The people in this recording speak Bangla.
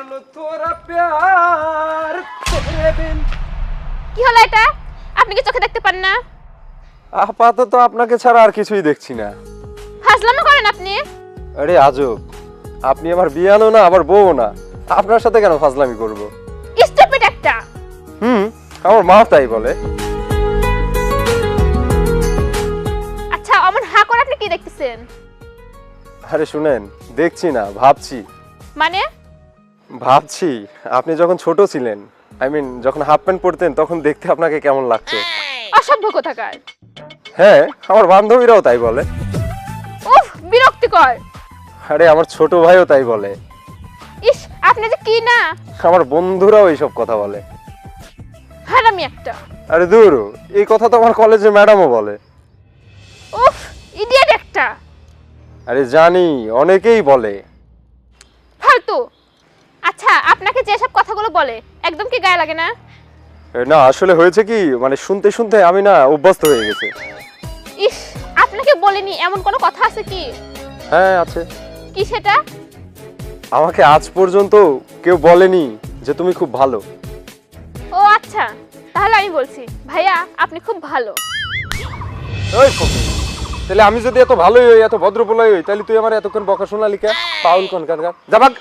लो तोरा प्यार तेरे बिन। কি হলো এটা? আপনি কি চোখে দেখতে পান না? আপাতত আপনাকে ছাড়া আর কিছুই দেখছি না। ফাজলামো করেন আপনি। আরে আজব, আপনি আমার বিয়ানো না আবার বউ না, আপনার সাথে কেন ফাজলামি করব? স্টুপিড একটা। আমার মা তাই বলে। আচ্ছা অমন হা করে আপনি কি দেখতেছেন? আরে শুনেন, দেখছি না, ভাবছি। মানে? ভাবছি আপনি যখন ছোট ছিলেন, যখন হাফ প্যান্ট পরতেন তখন দেখতে আপনাকে কেমন লাগতো। অসভ্য কোথাকার। হ্যাঁ, আমার বান্ধবীরাও তাই বলে। উফ, বিরক্তিকর। আরে আমার ছোট ভাইও তাই বলে। ইস, আপনি যে কি না। আমার বন্ধুরাও এইসব কথা বলে। হারামি একটা। আরে দূর, এই কথা তো আমার কলেজে ম্যাডামও বলে। উফ, ইডিয়েট একটা। আরে জানি, অনেকেই বলে। ফালতু। আচ্ছা আপনাকে যেসব কথাগুলো বলে একদম কি গায়ে লাগে না? না আসলে হয়েছে কি, শুনতে শুনতে আমি না অভ্যস্ত হয়ে গেছে। ইস, আপনাকে বলেনি এমন কোনো কথা আছে কি? হ্যাঁ আছে। কি সেটা? আমাকে আজ পর্যন্ত কেউ বলেনি যে তুমি খুব ভালো। ও আচ্ছা, তাহলে আমি বলছি ভাইয়া আপনি খুব ভালো। ওই ফকির, তাহলে আমি যদি এত ভালোই হই, এত ভদ্রপোলাই হই, তাহলে তুই আমার এতক্ষণ বকা শোনালি কেন? পাউল কোন কান যা ভাগ।